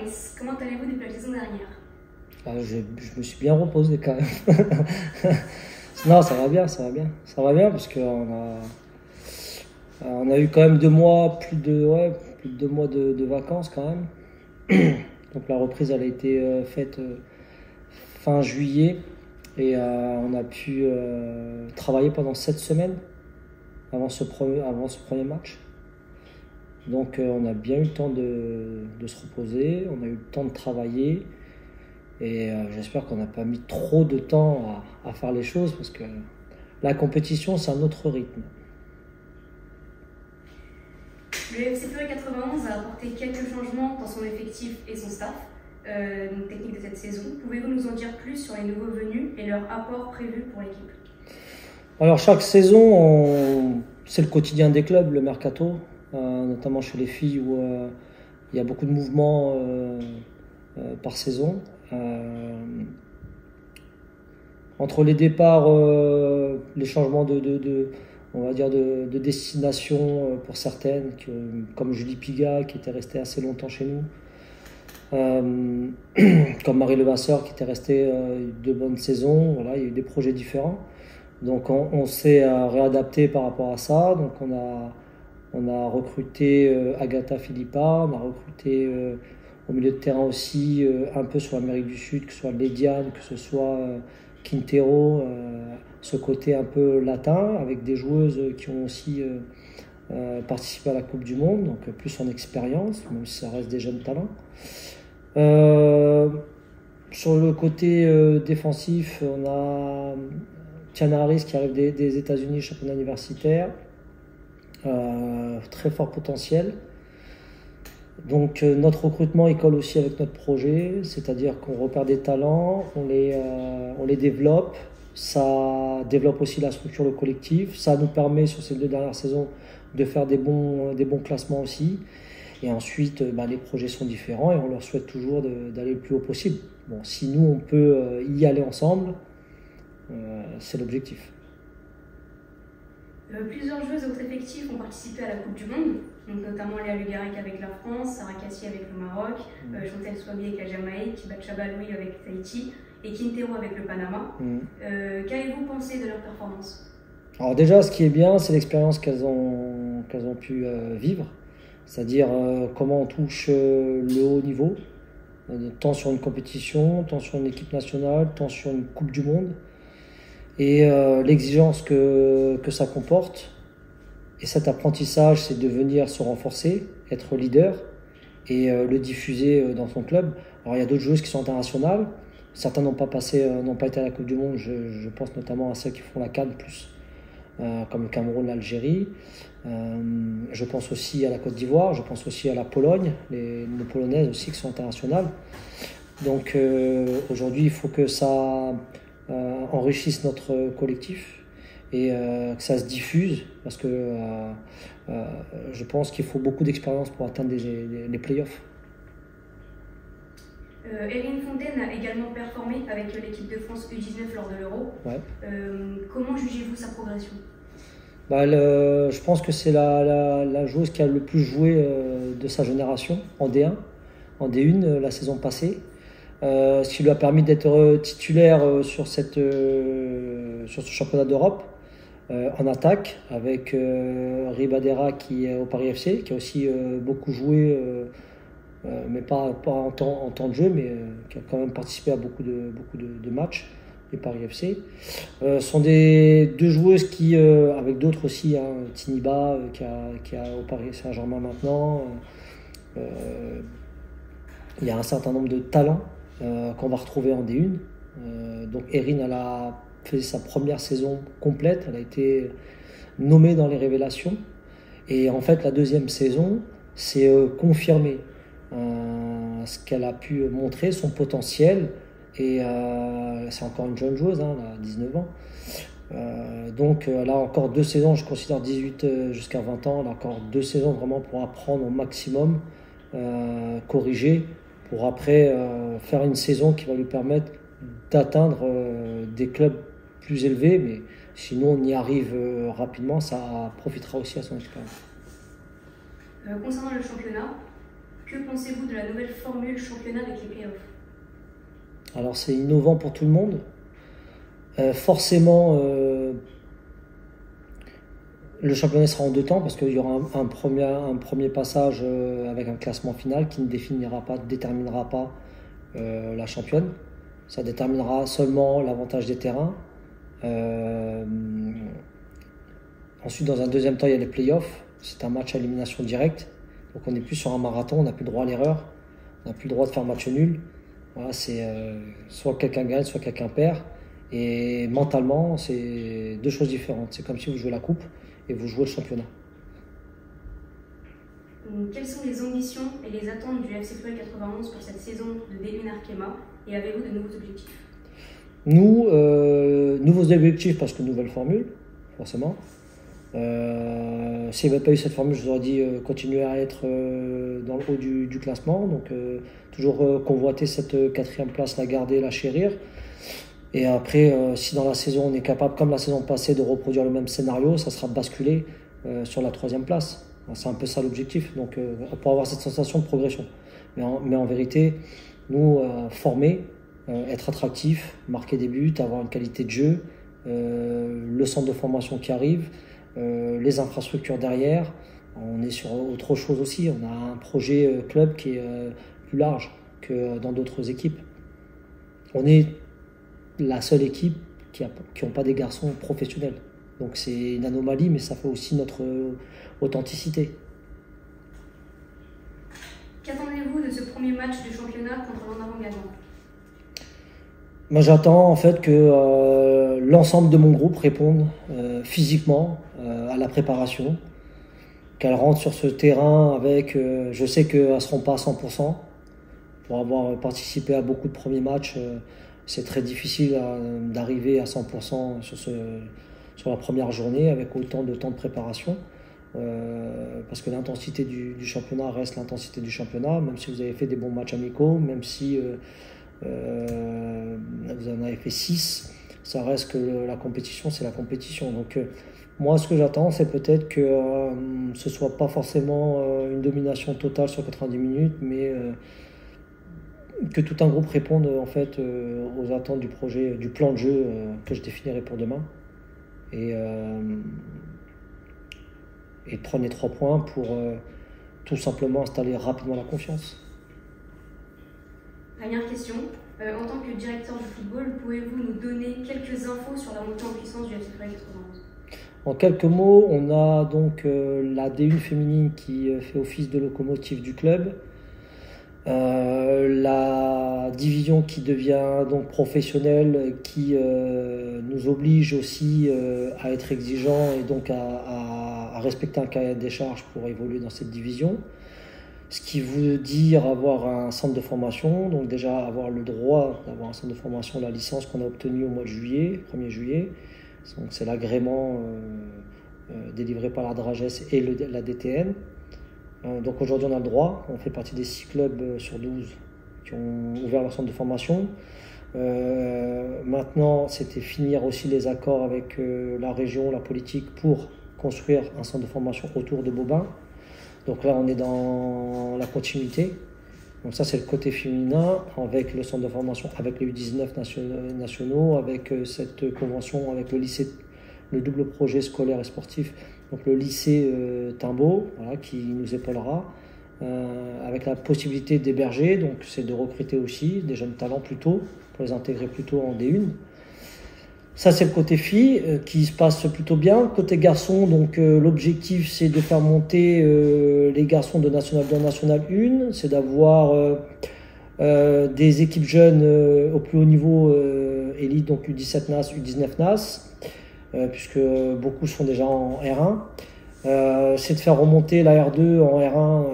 Fabrice, comment allez-vous depuis la saison dernière? Je me suis bien reposé quand même. Non, ça va bien, ça va bien. Ça va bien parce qu'on a eu quand même 2 mois, plus de 2 mois de vacances quand même. Donc la reprise elle a été faite fin juillet et on a pu travailler pendant 7 semaines avant ce premier match. Donc on a bien eu le temps de se reposer, on a eu le temps de travailler et j'espère qu'on n'a pas mis trop de temps à faire les choses parce que la compétition c'est un autre rythme. Le FC Fleury 91 a apporté quelques changements dans son effectif et son staff technique de cette saison. Pouvez-vous nous en dire plus sur les nouveaux venus et leur apport prévu pour l'équipe? Alors chaque saison, c'est le quotidien des clubs, le mercato, notamment chez les filles où il y a beaucoup de mouvements par saison. Entre les départs, les changements on va dire de destination pour certaines, comme Julie Pigat qui était restée assez longtemps chez nous, comme Marie Levasseur qui était restée 2 bonnes saisons. Voilà, il y a eu des projets différents. Donc on s'est réadapté par rapport à ça. Donc on a recruté Agatha Philippa, on a recruté au milieu de terrain aussi un peu sur l'Amérique du Sud, que ce soit Lediane, que ce soit Quintero, ce côté un peu latin, avec des joueuses qui ont aussi participé à la Coupe du Monde, donc plus en expérience, même si ça reste des jeunes talents. Sur le côté défensif, on a Tiana Harris qui arrive des États-Unis, championnat universitaire, très fort potentiel. Donc notre recrutement il colle aussi avec notre projet, c'est-à-dire qu'on repère des talents, on les développe, ça développe aussi la structure, le collectif, ça nous permet sur ces 2 dernières saisons de faire des bons classements aussi. Et ensuite, les projets sont différents et on leur souhaite toujours d'aller le plus haut possible. Bon, si nous on peut y aller ensemble, c'est l'objectif. Plusieurs joueuses de votre effectif ont participé à la Coupe du Monde, donc notamment Léa Lugarec avec la France, Sarah Cassie avec le Maroc, Chantal Swabi avec la Jamaïque, Batcha Baloui avec Tahiti et Quintero avec le Panama. Qu'avez-vous pensé de leur performance? Alors déjà, ce qui est bien, c'est l'expérience qu'elles ont pu vivre, c'est-à-dire comment on touche le haut niveau, tant sur une compétition, tant sur une équipe nationale, tant sur une Coupe du Monde. Et l'exigence que ça comporte. Et cet apprentissage, c'est de venir se renforcer, être leader et le diffuser dans son club. Alors il y a d'autres joueuses qui sont internationales. Certains n'ont pas été à la Coupe du Monde. Je pense notamment à celles qui font la CAN+, comme le Cameroun, l'Algérie. Je pense aussi à la Côte d'Ivoire. Je pense aussi à la Pologne, les Polonaises aussi qui sont internationales. Donc aujourd'hui, il faut que ça enrichisse notre collectif et que ça se diffuse parce que je pense qu'il faut beaucoup d'expérience pour atteindre les playoffs. Erin Fontaine a également performé avec l'équipe de France U19 lors de l'Euro. Ouais. Comment jugez-vous sa progression? Je pense que c'est la joueuse qui a le plus joué de sa génération en D1, en D1 la saison passée. Ce qui lui a permis d'être titulaire sur ce championnat d'Europe en attaque avec Ribadera qui est au Paris FC, qui a aussi beaucoup joué, mais pas en temps de jeu, mais qui a quand même participé à beaucoup de matchs du Paris FC. Sont deux joueuses qui, avec d'autres aussi, Tiniba qui a au Paris Saint-Germain maintenant, il y a un certain nombre de talents qu'on va retrouver en D1. Donc Erin, elle a fait sa première saison complète, elle a été nommée dans les révélations. Et en fait, la deuxième saison, c'est confirmer ce qu'elle a pu montrer, son potentiel. Et c'est encore une jeune joueuse, elle a 19 ans. Donc elle a encore 2 saisons, je considère 18 jusqu'à 20 ans, elle a encore 2 saisons vraiment pour apprendre au maximum, corriger, pour après faire une saison qui va lui permettre d'atteindre des clubs plus élevés, mais sinon on y arrive rapidement, ça profitera aussi à son expérience. Concernant le championnat, Que pensez-vous de la nouvelle formule championnat avec les playoffs? Alors c'est innovant pour tout le monde. Forcément, le championnat sera en 2 temps parce qu'il y aura un premier passage avec un classement final qui ne déterminera pas la championne. Ça déterminera seulement l'avantage des terrains. Ensuite, dans un deuxième temps, il y a les playoffs. C'est un match à élimination directe. Donc on n'est plus sur un marathon, on n'a plus le droit à l'erreur. On n'a plus le droit de faire match nul. Voilà, c'est soit quelqu'un gagne, soit quelqu'un perd. Et mentalement, c'est 2 choses différentes. C'est comme si vous jouez la coupe et vous jouez le championnat. Quelles sont les ambitions et les attentes du FC Fleury 91 pour cette saison de D1 Arkema et avez-vous de nouveaux objectifs? Nous, nouveaux objectifs parce que nouvelle formule, forcément. S'il n'y avait pas eu cette formule, je vous aurais dit continuer à être dans le haut du classement. Donc toujours convoiter cette 4e place, la garder, la chérir. Et après, si dans la saison on est capable, comme la saison passée, de reproduire le même scénario, ça sera basculer sur la 3e place. C'est un peu ça l'objectif, donc pour avoir cette sensation de progression. Mais en vérité, nous, former, être attractif, marquer des buts, avoir une qualité de jeu, le centre de formation qui arrive, les infrastructures derrière, on est sur autre chose aussi. On a un projet club qui est plus large que dans d'autres équipes. On est la seule équipe qui n'ont pas des garçons professionnels. Donc c'est une anomalie, mais ça fait aussi notre authenticité. Qu'attendez-vous de ce premier match du championnat contre l'En-Avant Guingamp? Moi j'attends en fait que l'ensemble de mon groupe réponde physiquement à la préparation, qu'elle rentre sur ce terrain avec, je sais qu'elles ne seront pas à 100%, pour avoir participé à beaucoup de premiers matchs, c'est très difficile d'arriver à 100% sur la première journée avec autant de temps de préparation. Parce que l'intensité du championnat reste l'intensité du championnat, même si vous avez fait des bons matchs amicaux, même si vous en avez fait 6, ça reste que la compétition, c'est la compétition. Donc moi, ce que j'attends, c'est peut-être que ce soit pas forcément une domination totale sur 90 minutes, mais que tout un groupe réponde en fait aux attentes du projet, du plan de jeu que je définirai pour demain. Et prendre les 3 points pour tout simplement installer rapidement la confiance. Dernière question. En tant que directeur du football, pouvez-vous nous donner quelques infos sur la montée en puissance du FC Fleury 91? En quelques mots, on a donc la D1 féminine qui fait office de locomotive du club. La division qui devient donc professionnelle, qui nous oblige aussi à être exigeants et donc à respecter un cahier des charges pour évoluer dans cette division. Ce qui veut dire avoir un centre de formation, donc déjà avoir le droit d'avoir un centre de formation, la licence qu'on a obtenue au mois de juillet, 1er juillet. Donc c'est l'agrément délivré par la DRAGES et la DTN. Donc aujourd'hui on a le droit, on fait partie des 6 clubs sur 12 qui ont ouvert leur centre de formation. Maintenant c'était finir aussi les accords avec la région, la politique pour construire un centre de formation autour de Bobin. Donc là on est dans la continuité. Donc ça c'est le côté féminin avec le centre de formation, avec les U19 nationaux, avec cette convention avec le lycée, le double projet scolaire et sportif. Donc le lycée Timbaud, voilà, qui nous épaulera, avec la possibilité d'héberger, donc c'est de recruter aussi des jeunes talents plus tôt, pour les intégrer plus tôt en D1. Ça c'est le côté filles qui se passe plutôt bien. Côté garçons, donc l'objectif c'est de faire monter les garçons de National 2 National 1, c'est d'avoir des équipes jeunes au plus haut niveau élite, donc U17 NAS, U19 NAS. Puisque beaucoup sont déjà en R1. C'est de faire remonter la R2 en R1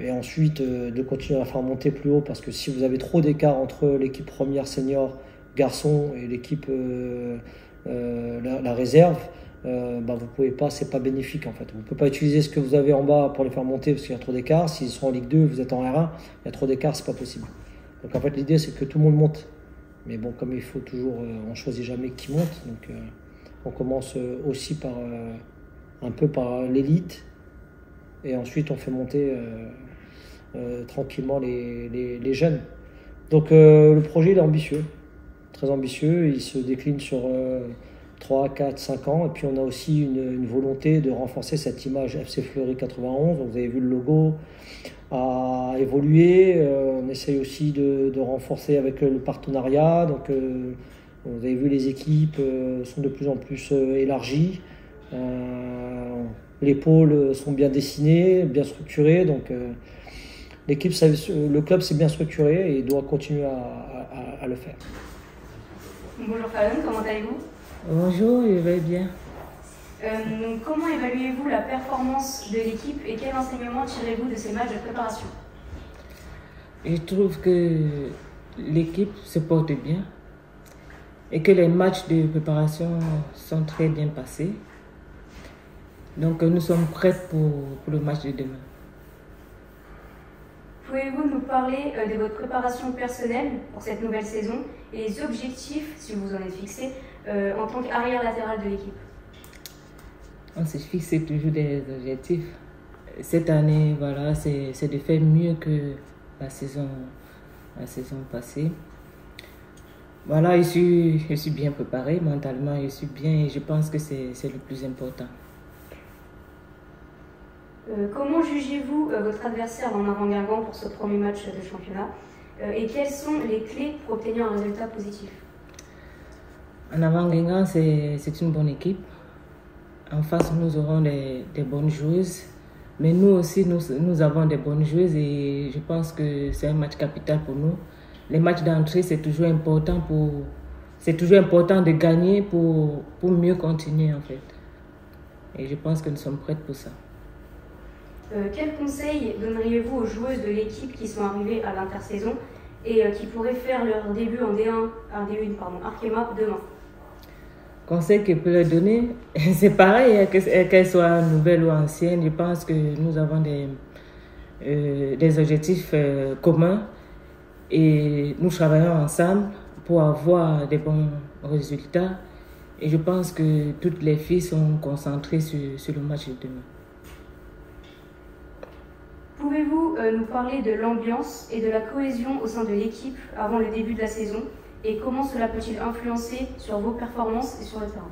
et ensuite de continuer à faire monter plus haut, parce que si vous avez trop d'écart entre l'équipe première senior garçon et l'équipe la réserve, vous pouvez pas, c'est pas bénéfique en fait. Vous ne pouvez pas utiliser ce que vous avez en bas pour les faire monter parce qu'il y a trop d'écart. S'ils sont en Ligue 2, vous êtes en R1, il y a trop d'écart, c'est pas possible. Donc en fait l'idée c'est que tout le monde monte. Mais bon, comme il faut toujours, on choisit jamais qui monte, donc on commence aussi par un peu par l'élite, et ensuite on fait monter tranquillement les jeunes. Donc le projet il est ambitieux, très ambitieux, il se décline sur 3, 4, 5 ans, et puis on a aussi une volonté de renforcer cette image FC Fleury 91. Vous avez vu le logo a évolué, on essaye aussi de renforcer avec le partenariat, donc vous avez vu les équipes sont de plus en plus élargies, les pôles sont bien dessinés, bien structurés, donc le club s'est bien structuré et doit continuer à le faire. Bonjour Fallon, comment allez-vous? Bonjour, je vais bien. Comment évaluez-vous la performance de l'équipe et quel enseignement tirez-vous de ces matchs de préparation? Je trouve que l'équipe se porte bien et que les matchs de préparation sont très bien passés. Donc nous sommes prêts pour le match de demain. Pouvez-vous nous parler de votre préparation personnelle pour cette nouvelle saison et les objectifs, si vous en êtes fixés, en tant qu'arrière latéral de l'équipe? On s'est fixé toujours des objectifs. Cette année, voilà, c'est de faire mieux que la saison passée. Voilà, je suis bien préparé mentalement, je suis bien et je pense que c'est le plus important. Comment jugez-vous votre adversaire en avant Guingamp pour ce premier match de championnat et quelles sont les clés pour obtenir un résultat positif? En avant Guingamp, c'est une bonne équipe. En face, nous aurons des bonnes joueuses. Mais nous aussi, nous avons des bonnes joueuses et je pense que c'est un match capital pour nous. Les matchs d'entrée, c'est toujours important de gagner pour mieux continuer en fait. Et je pense que nous sommes prêts pour ça. Quel conseil donneriez-vous aux joueuses de l'équipe qui sont arrivées à l'intersaison et qui pourraient faire leur début en D1, Arkema demain? Conseil que je peux leur donner, c'est pareil, qu'elles soient nouvelles ou anciennes. Je pense que nous avons des objectifs communs et nous travaillons ensemble pour avoir des bons résultats. Et je pense que toutes les filles sont concentrées sur le match de demain. Pouvez-vous nous parler de l'ambiance et de la cohésion au sein de l'équipe avant le début de la saison et comment cela peut-il influencer sur vos performances et sur le terrain?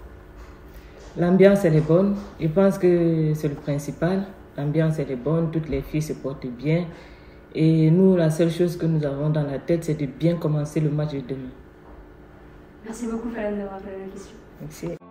L'ambiance, elle est bonne. Je pense que c'est le principal. L'ambiance, elle est bonne. Toutes les filles se portent bien. Et nous, la seule chose que nous avons dans la tête, c'est de bien commencer le match de demain. Merci beaucoup, Fallon, d'avoir répondu à la question. Merci.